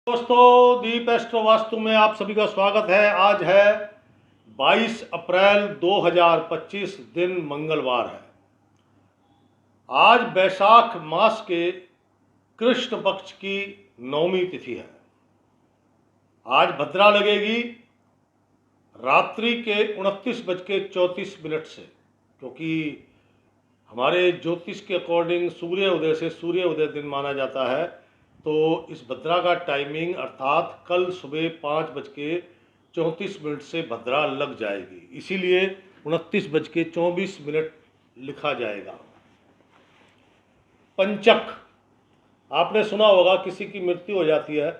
दोस्तों, दीप एस्ट्रो वास्तु में आप सभी का स्वागत है। आज है 22 अप्रैल 2025, दिन मंगलवार है। आज बैसाख मास के कृष्ण पक्ष की नवमी तिथि है। आज भद्रा लगेगी रात्रि के 29:34 से, क्योंकि हमारे ज्योतिष के अकॉर्डिंग सूर्य उदय से सूर्य उदय दिन माना जाता है। तो इस भद्रा का टाइमिंग अर्थात कल सुबह 5:34 से भद्रा लग जाएगी, इसीलिए 29:24 लिखा जाएगा। पंचक, आपने सुना होगा किसी की मृत्यु हो जाती है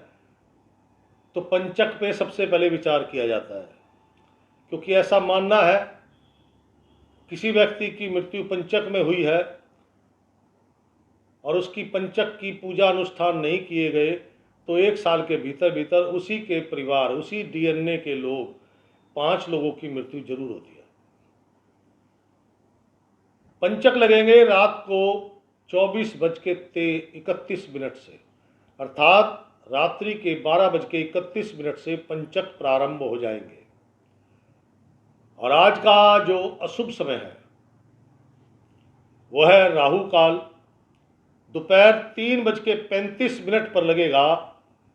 तो पंचक पे सबसे पहले विचार किया जाता है, क्योंकि ऐसा मानना है किसी व्यक्ति की मृत्यु पंचक में हुई है और उसकी पंचक की पूजा अनुष्ठान नहीं किए गए तो 1 साल के भीतर भीतर उसी के परिवार, उसी डीएनए के लोग 5 लोगों की मृत्यु जरूर होती है। पंचक लगेंगे रात को 24:31 से, अर्थात रात्रि के 12:31 से पंचक प्रारंभ हो जाएंगे। और आज का जो अशुभ समय है वह है राहु काल। दोपहर 3:35 पर लगेगा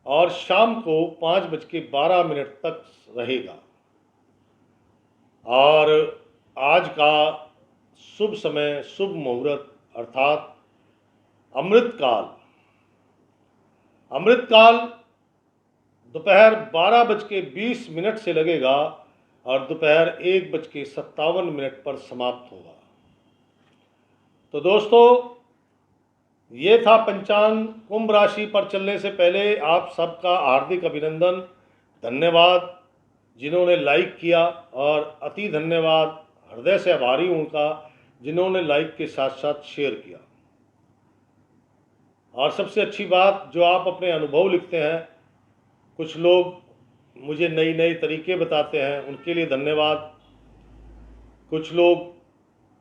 और शाम को 5:12 तक रहेगा। और आज का शुभ समय, शुभ मुहूर्त अर्थात अमृतकाल। अमृतकाल दोपहर 12:20 से लगेगा और दोपहर 1:57 पर समाप्त होगा। तो दोस्तों, ये था पंचांग। कुंभ राशि पर चलने से पहले आप सबका हार्दिक अभिनंदन, धन्यवाद जिन्होंने लाइक किया, और अति धन्यवाद, हृदय से आभारी हूँ उनका जिन्होंने लाइक के साथ साथ शेयर किया। और सबसे अच्छी बात, जो आप अपने अनुभव लिखते हैं, कुछ लोग मुझे नई नई तरीके बताते हैं, उनके लिए धन्यवाद। कुछ लोग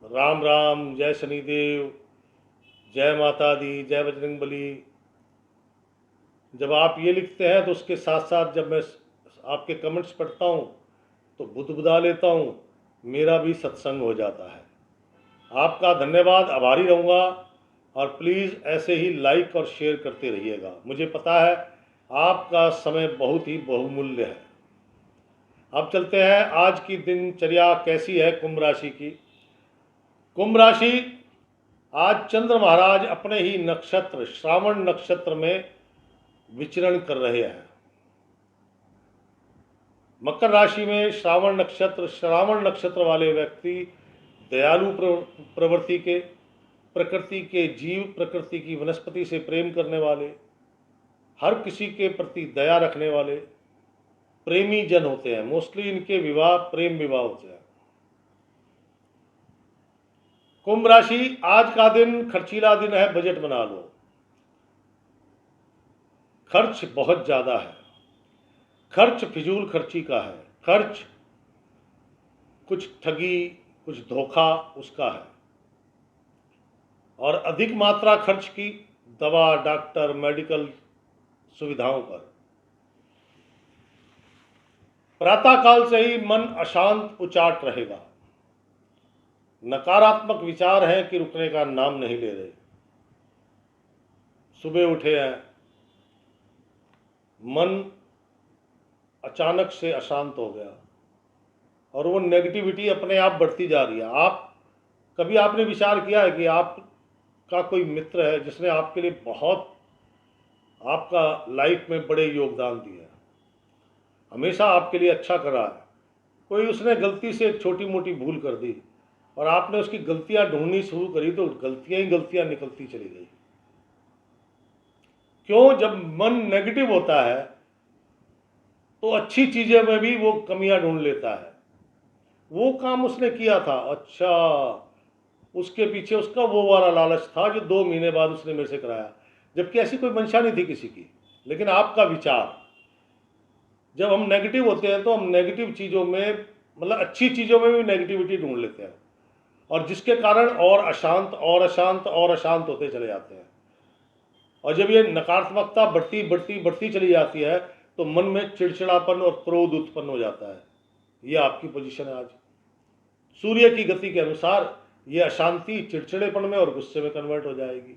राम राम, जय शनिदेव, जय माता दी, जय बजरंगबली, जब आप ये लिखते हैं तो उसके साथ साथ जब मैं आपके कमेंट्स पढ़ता हूँ तो बुदबुदा लेता हूँ, मेरा भी सत्संग हो जाता है। आपका धन्यवाद, आभारी रहूँगा। और प्लीज़ ऐसे ही लाइक और शेयर करते रहिएगा। मुझे पता है आपका समय बहुत ही बहुमूल्य है। अब चलते हैं, आज की दिनचर्या कैसी है कुंभ राशि की। कुंभ राशि, आज चंद्र महाराज अपने ही नक्षत्र श्रावण नक्षत्र में विचरण कर रहे हैं। मकर राशि में श्रावण नक्षत्र वाले व्यक्ति दयालु प्रवृत्ति के, प्रकृति के जीव, प्रकृति की वनस्पति से प्रेम करने वाले, हर किसी के प्रति दया रखने वाले प्रेमी जन होते हैं। मोस्टली इनके विवाह प्रेम विवाह होते हैं। कुंभ राशि, आज का दिन खर्चीला दिन है, बजट बना लो। खर्च बहुत ज़्यादा है, खर्च फिजूल खर्ची का है, खर्च कुछ ठगी, कुछ धोखा उसका है। और अधिक मात्रा खर्च की दवा, डॉक्टर, मेडिकल सुविधाओं पर। प्रातःकाल से ही मन अशांत उचाट रहेगा। नकारात्मक विचार हैं कि रुकने का नाम नहीं ले रहे। सुबह उठे हैं, मन अचानक से अशांत हो गया और वो नेगेटिविटी अपने आप बढ़ती जा रही है। कभी आपने विचार किया है कि आपका कोई मित्र है जिसने आपके लिए बहुत, आपका लाइफ में बड़े योगदान दिए हैं, हमेशा आपके लिए अच्छा करा है, कोई उसने गलती से एक छोटी मोटी भूल कर दी और आपने उसकी गलतियां ढूंढनी शुरू करी तो गलतियां ही गलतियां निकलती चली गई। क्यों? जब मन नेगेटिव होता है तो अच्छी चीज़ें में भी वो कमियां ढूंढ लेता है। वो काम उसने किया था, अच्छा, उसके पीछे उसका वो वाला लालच था जो 2 महीने बाद उसने मेरे से कराया, जबकि ऐसी कोई मंशा नहीं थी किसी की। लेकिन आपका विचार, जब हम नेगेटिव होते हैं तो हम नेगेटिव चीज़ों में, मतलब अच्छी चीज़ों में भी नेगेटिविटी ढूंढ लेते हैं, और जिसके कारण और अशांत और अशांत और अशांत होते चले जाते हैं। और जब ये नकारात्मकता बढ़ती बढ़ती बढ़ती चली जाती है तो मन में चिड़चिड़ापन और क्रोध उत्पन्न हो जाता है। ये आपकी पोजीशन है आज। सूर्य की गति के अनुसार ये अशांति चिड़चिड़ेपन में और गुस्से में कन्वर्ट हो जाएगी।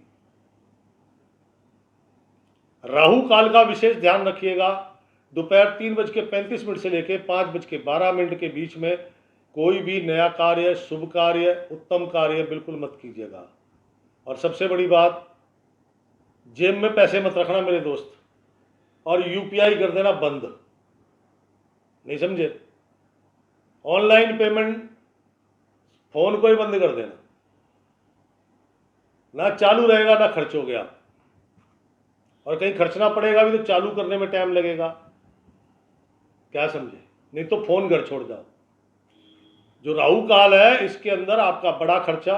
राहु काल का विशेष ध्यान रखिएगा। दोपहर 3:35 से लेकर 5:12 के बीच में कोई भी नया कार्य, शुभ कार्य, उत्तम कार्य बिल्कुल मत कीजिएगा। और सबसे बड़ी बात, जेब में पैसे मत रखना मेरे दोस्त, और यूपीआई कर देना बंद। नहीं समझे? ऑनलाइन पेमेंट फोन को ही बंद कर देना, ना चालू रहेगा ना खर्च हो गया। और कहीं खर्चना पड़ेगा भी तो चालू करने में टाइम लगेगा। क्या समझे? नहीं तो फोन घर छोड़ जाओ। जो राहु काल है इसके अंदर आपका बड़ा खर्चा,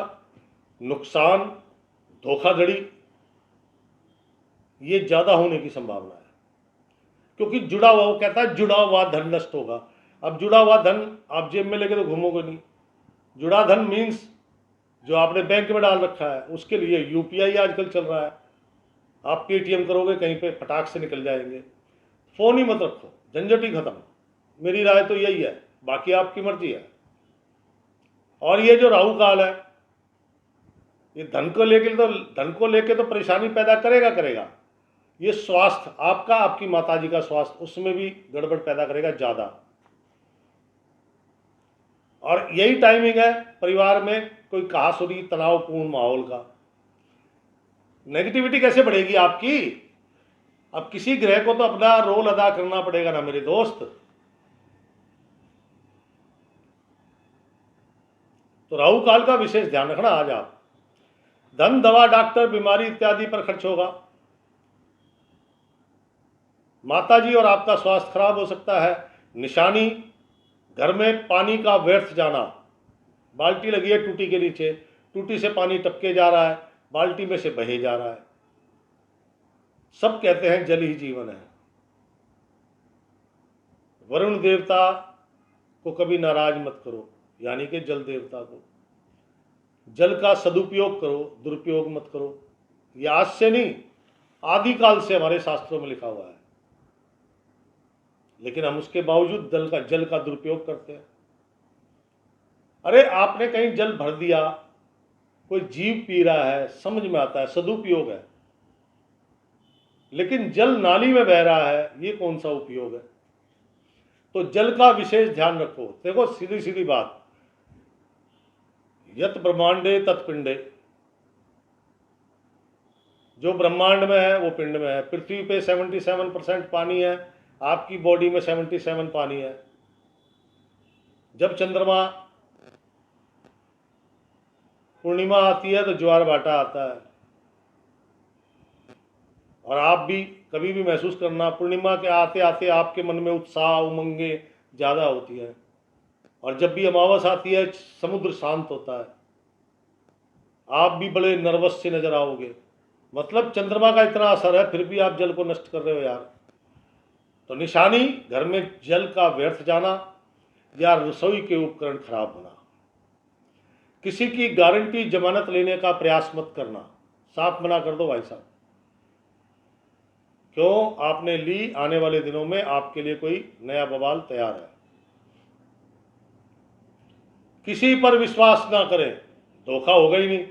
नुकसान, धोखाधड़ी ये ज्यादा होने की संभावना है। क्योंकि जुड़ा हुआ, वो कहता है जुड़ा हुआ धन नष्ट होगा। अब जुड़ा हुआ धन आप जेब में लेके तो घूमोगे नहीं। जुड़ा धन मीन्स जो आपने बैंक में डाल रखा है, उसके लिए यूपीआई आजकल चल रहा है। आप पेटीएम करोगे कहीं पे फटाक से निकल जाएंगे। फोन ही मत रखो, झंझट ही खत्म। मेरी राय तो यही है, बाकी आपकी मर्जी है। और ये जो राहु काल है ये धन को लेके तो परेशानी पैदा करेगा। ये स्वास्थ्य आपका, आपकी माताजी का स्वास्थ्य, उसमें भी गड़बड़ पैदा करेगा ज्यादा। और यही टाइमिंग है परिवार में कोई कहासुनी, तनावपूर्ण माहौल का। नेगेटिविटी कैसे बढ़ेगी आपकी? अब किसी ग्रह को तो अपना रोल अदा करना पड़ेगा ना मेरे दोस्त। तो राहु काल का विशेष ध्यान रखना आज आप। धन, दवा, डॉक्टर, बीमारी इत्यादि पर खर्च होगा। माताजी और आपका स्वास्थ्य खराब हो सकता है। निशानी, घर में पानी का व्यर्थ जाना। बाल्टी लगी है टूटी के नीचे, टूटी से पानी टपके जा रहा है, बाल्टी में से बहे जा रहा है। सब कहते हैं जल ही जीवन है। वरुण देवता को कभी नाराज मत करो, यानी कि जल देवता को। जल का सदुपयोग करो, दुरुपयोग मत करो। यह आज से नहीं, आदिकाल से हमारे शास्त्रों में लिखा हुआ है। लेकिन हम उसके बावजूद जल का दुरुपयोग करते हैं। अरे आपने कहीं जल भर दिया, कोई जीव पी रहा है, समझ में आता है, सदुपयोग है। लेकिन जल नाली में बह रहा है, ये कौन सा उपयोग है? तो जल का विशेष ध्यान रखो। देखो सीधी सीधी बात, यत ब्रह्मांडे तत्पिंडे, जो ब्रह्मांड में है वो पिंड में है। पृथ्वी पे 77% पानी है, आपकी बॉडी में 77 पानी है। जब चंद्रमा पूर्णिमा आती है तो ज्वार भाटा आता है। और आप भी कभी भी महसूस करना, पूर्णिमा के आते आते आपके मन में उत्साह, उमंगे ज़्यादा होती है। और जब भी अमावस आती है समुद्र शांत होता है, आप भी बड़े नर्वस से नजर आओगे। मतलब चंद्रमा का इतना असर है, फिर भी आप जल को नष्ट कर रहे हो यार। तो निशानी, घर में जल का व्यर्थ जाना या रसोई के उपकरण खराब होना। किसी की गारंटी जमानत लेने का प्रयास मत करना, साफ मना कर दो भाई साहब। क्यों? आपने ली, आने वाले दिनों में आपके लिए कोई नया बवाल तैयार है। किसी पर विश्वास ना करें, धोखा होगा ही नहीं।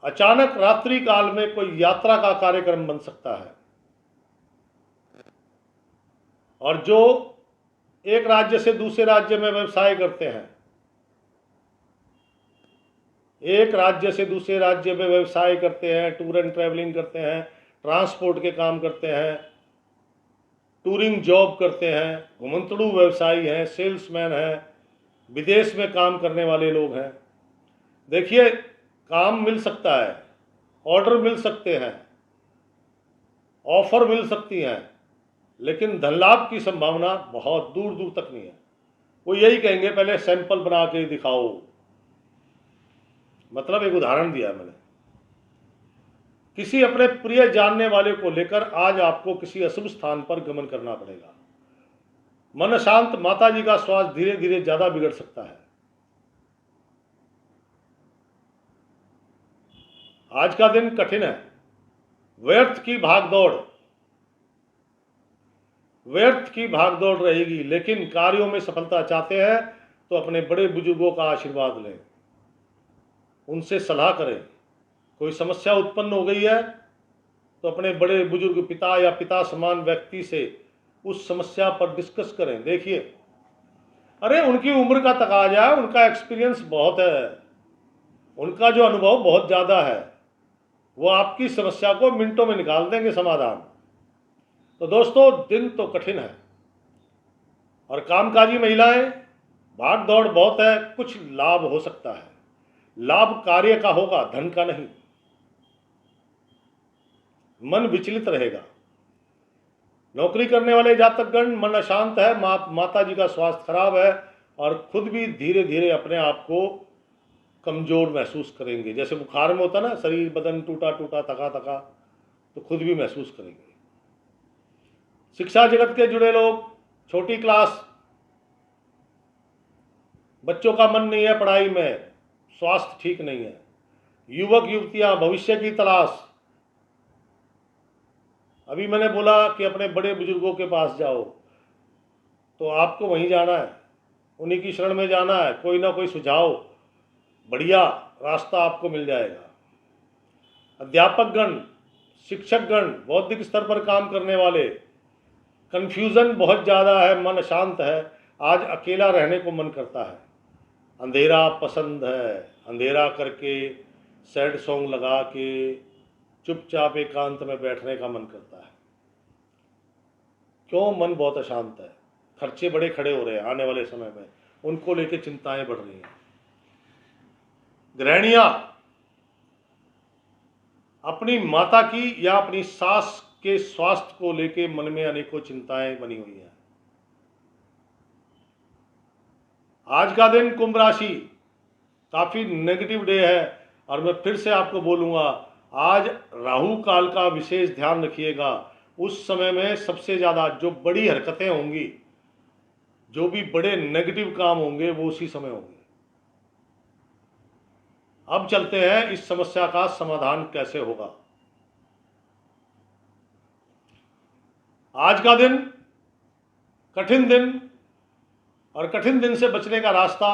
अचानक रात्रि काल में कोई यात्रा का कार्यक्रम बन सकता है। और जो एक राज्य से दूसरे राज्य में व्यवसाय करते हैं, एक राज्य से दूसरे राज्य में व्यवसाय करते हैं, टूर एंड ट्रैवलिंग करते हैं, ट्रांसपोर्ट के काम करते हैं, टूरिंग जॉब करते हैं, घुमंतड़ू व्यवसायी हैं, सेल्समैन हैं, विदेश में काम करने वाले लोग हैं। देखिए, काम मिल सकता है, ऑर्डर मिल सकते हैं, ऑफर मिल सकती हैं, लेकिन धन लाभ की संभावना बहुत दूर दूर तक नहीं है। वो यही कहेंगे पहले सैंपल बना के दिखाओ। मतलब एक उदाहरण दिया मैंने। किसी अपने प्रिय जानने वाले को लेकर आज आपको किसी अशुभ स्थान पर गमन करना पड़ेगा। मन अशांत, माताजी का स्वास्थ्य धीरे धीरे ज्यादा बिगड़ सकता है। आज का दिन कठिन है। व्यर्थ की भागदौड़ रहेगी, लेकिन कार्यों में सफलता चाहते हैं तो अपने बड़े बुजुर्गों का आशीर्वाद लें, उनसे सलाह करें। कोई समस्या उत्पन्न हो गई है तो अपने बड़े बुजुर्ग पिता या पिता समान व्यक्ति से उस समस्या पर डिस्कस करें। देखिए, अरे उनकी उम्र का तकाजा है, उनका एक्सपीरियंस बहुत है, उनका जो अनुभव बहुत ज़्यादा है, वो आपकी समस्या को मिनटों में निकाल देंगे समाधान। तो दोस्तों, दिन तो कठिन है और कामकाजी महिलाएं, भाग दौड़ बहुत है। कुछ लाभ हो सकता है, लाभ कार्य का होगा, धन का नहीं। मन विचलित रहेगा। नौकरी करने वाले जातकगण, मन अशांत है, माता जी का स्वास्थ्य खराब है और खुद भी धीरे धीरे अपने आप को कमजोर महसूस करेंगे। जैसे बुखार में होता ना, शरीर बदन टूटा टूटा थका थका, तो खुद भी महसूस करेंगे। शिक्षा जगत के जुड़े लोग, छोटी क्लास बच्चों का मन नहीं है पढ़ाई में, स्वास्थ्य ठीक नहीं है। युवक युवतियां, भविष्य की तलाश। अभी मैंने बोला कि अपने बड़े बुजुर्गों के पास जाओ, तो आपको वहीं जाना है, उन्हीं की शरण में जाना है। कोई ना कोई सुझाव, बढ़िया रास्ता आपको मिल जाएगा। अध्यापकगण, शिक्षकगण, बौद्धिक स्तर पर काम करने वाले, कन्फ्यूज़न बहुत ज़्यादा है, मन अशांत है, आज अकेला रहने को मन करता है। अंधेरा पसंद है, अंधेरा करके सैड सॉन्ग लगा के चुपचाप एकांत में बैठने का मन करता है। क्यों मन बहुत अशांत है? खर्चे बड़े खड़े हो रहे हैं आने वाले समय में, उनको लेकर चिंताएं बढ़ रही हैं। गृहिणियां, अपनी माता की या अपनी सास के स्वास्थ्य को लेकर मन में अनेकों चिंताएं बनी हुई हैं। आज का दिन कुंभ राशि, काफी नेगेटिव डे है और मैं फिर से आपको बोलूंगा, आज राहु काल का विशेष ध्यान रखिएगा। उस समय में सबसे ज़्यादा जो बड़ी हरकतें होंगी, जो भी बड़े नेगेटिव काम होंगे, वो उसी समय होंगे। अब चलते हैं इस समस्या का समाधान कैसे होगा। आज का दिन कठिन दिन, और कठिन दिन से बचने का रास्ता,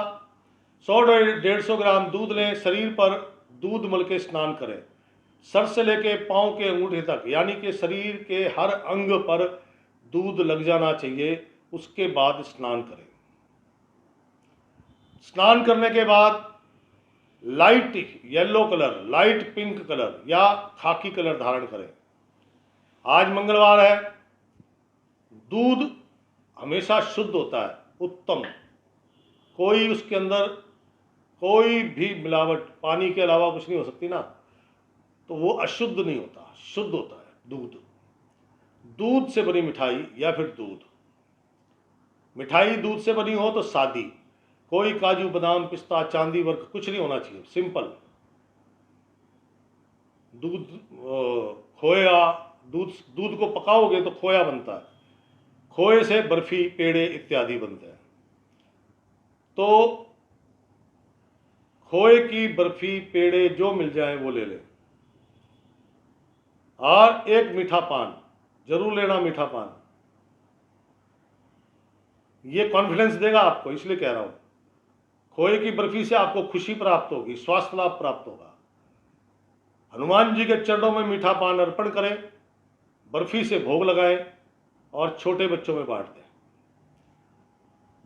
100-150 ग्राम दूध लें, शरीर पर दूध मल के स्नान करें। सर से लेके पांव के अंगूठे तक, यानी कि शरीर के हर अंग पर दूध लग जाना चाहिए। उसके बाद स्नान करें। स्नान करने के बाद light yellow colour, light pink colour या खाकी कलर धारण करें। आज मंगलवार है, दूध हमेशा शुद्ध होता है, उत्तम। कोई उसके अंदर कोई भी मिलावट, पानी के अलावा कुछ नहीं हो सकती ना, तो वो अशुद्ध नहीं होता, शुद्ध होता है दूध। दूध से बनी मिठाई या फिर दूध, मिठाई दूध से बनी हो तो सादी, कोई काजू बादाम पिस्ता चांदी वर्क कुछ नहीं होना चाहिए, सिंपल दूध। खोया, दूध को पकाओगे तो खोया बनता है, खोए से बर्फी पेड़े इत्यादि बनते हैं। तो खोए की बर्फी पेड़े जो मिल जाए वो ले लें। और एक मीठा पान जरूर लेना, मीठा पान। ये कॉन्फिडेंस देगा आपको, इसलिए कह रहा हूं। खोए की बर्फी से आपको खुशी प्राप्त होगी, स्वास्थ्य लाभ प्राप्त होगा। हनुमान जी के चरणों में मीठा पान अर्पण करें, बर्फी से भोग लगाएं और छोटे बच्चों में बांट दें।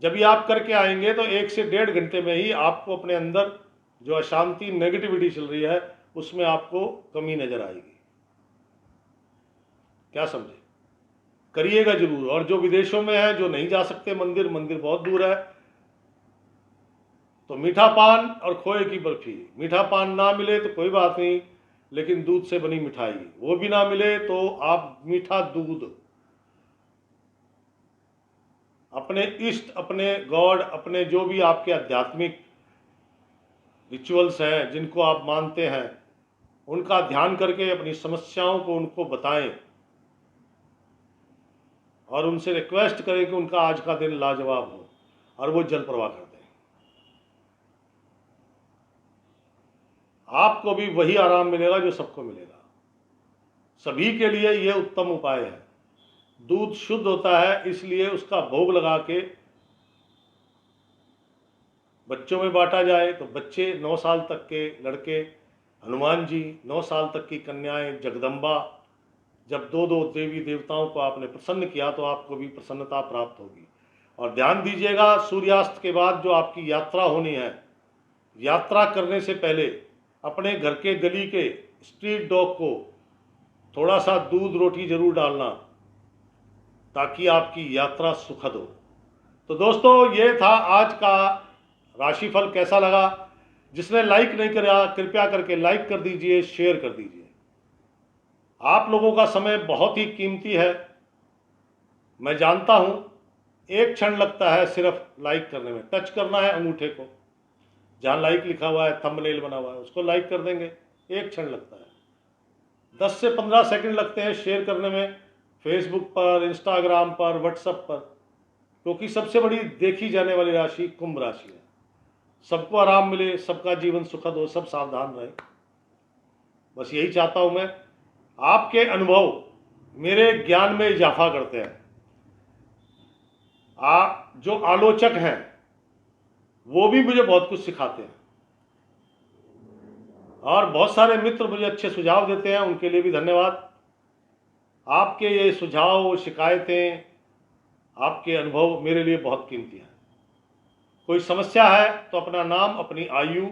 जब ये आप करके आएंगे तो 1 से 1.5 घंटे में ही आपको अपने अंदर जो अशांति नेगेटिविटी चल रही है उसमें आपको कमी नजर आएगी। क्या समझे? करिएगा जरूर। और जो विदेशों में है, जो नहीं जा सकते मंदिर बहुत दूर है, तो मीठा पान और खोए की बर्फी। मीठा पान ना मिले तो कोई बात नहीं, लेकिन दूध से बनी मिठाई वो भी ना मिले तो आप मीठा दूध अपने इष्ट, अपने गॉड, अपने जो भी आपके आध्यात्मिक रिचुअल्स हैं जिनको आप मानते हैं, उनका ध्यान करके अपनी समस्याओं को उनको बताएं और उनसे रिक्वेस्ट करें कि उनका आज का दिन लाजवाब हो और वो जल प्रवाह कर दें। आपको भी वही आराम मिलेगा जो सबको मिलेगा। सभी के लिए ये उत्तम उपाय है। दूध शुद्ध होता है, इसलिए उसका भोग लगा के बच्चों में बांटा जाए तो बच्चे 9 साल तक के लड़के हनुमान जी, 9 साल तक की कन्याएं जगदम्बा, जब दो दो देवी देवताओं को आपने प्रसन्न किया तो आपको भी प्रसन्नता प्राप्त होगी। और ध्यान दीजिएगा, सूर्यास्त के बाद जो आपकी यात्रा होनी है, यात्रा करने से पहले अपने घर के गली के स्ट्रीट डॉग को थोड़ा सा दूध रोटी जरूर डालना, ताकि आपकी यात्रा सुखद हो। तो दोस्तों, ये था आज का राशिफल। कैसा लगा? जिसने लाइक नहीं करा, कृपया करके लाइक कर दीजिए, शेयर कर दीजिए। आप लोगों का समय बहुत ही कीमती है, मैं जानता हूं। एक क्षण लगता है सिर्फ लाइक करने में, टच करना है अंगूठे को, जहां लाइक लिखा हुआ है, थंबनेल बना हुआ है, उसको लाइक कर देंगे, एक क्षण लगता है। 10 से 15 सेकंड लगते हैं शेयर करने में, फेसबुक पर, इंस्टाग्राम पर, व्हाट्सएप पर, क्योंकि सबसे बड़ी देखी जाने वाली राशि कुंभ राशि है। सबको आराम मिले, सबका जीवन सुखद हो, सब सावधान रहे, बस यही चाहता हूं मैं। आपके अनुभव मेरे ज्ञान में इजाफा करते हैं। जो आलोचक हैं वो भी मुझे बहुत कुछ सिखाते हैं, और बहुत सारे मित्र मुझे अच्छे सुझाव देते हैं, उनके लिए भी धन्यवाद। आपके ये सुझाव, शिकायतें, आपके अनुभव मेरे लिए बहुत कीमती हैं। कोई समस्या है तो अपना नाम, अपनी आयु,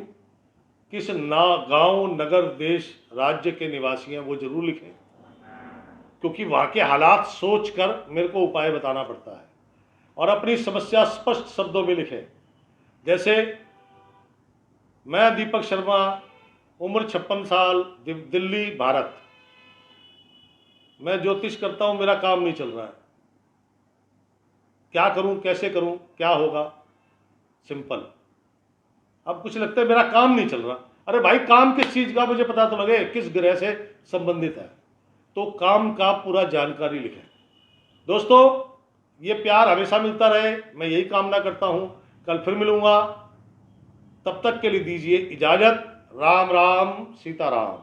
किस गांव, नगर, देश, राज्य के निवासी हैं वो जरूर लिखें, क्योंकि वहाँ के हालात सोचकर मेरे को उपाय बताना पड़ता है। और अपनी समस्या स्पष्ट शब्दों में लिखें। जैसे मैं दीपक शर्मा, उम्र 56 साल, दिल्ली, भारत। मैं ज्योतिष करता हूँ, मेरा काम नहीं चल रहा है, क्या करूँ, कैसे करूँ, क्या होगा? सिंपल। अब कुछ लगता है मेरा काम नहीं चल रहा, अरे भाई काम किस चीज़ का मुझे पता तो लगे, किस ग्रह से संबंधित है, तो काम का पूरा जानकारी लिखें। दोस्तों, ये प्यार हमेशा मिलता रहे, मैं यही कामना करता हूँ। कल फिर मिलूँगा, तब तक के लिए दीजिए इजाज़त। राम राम, सीताराम।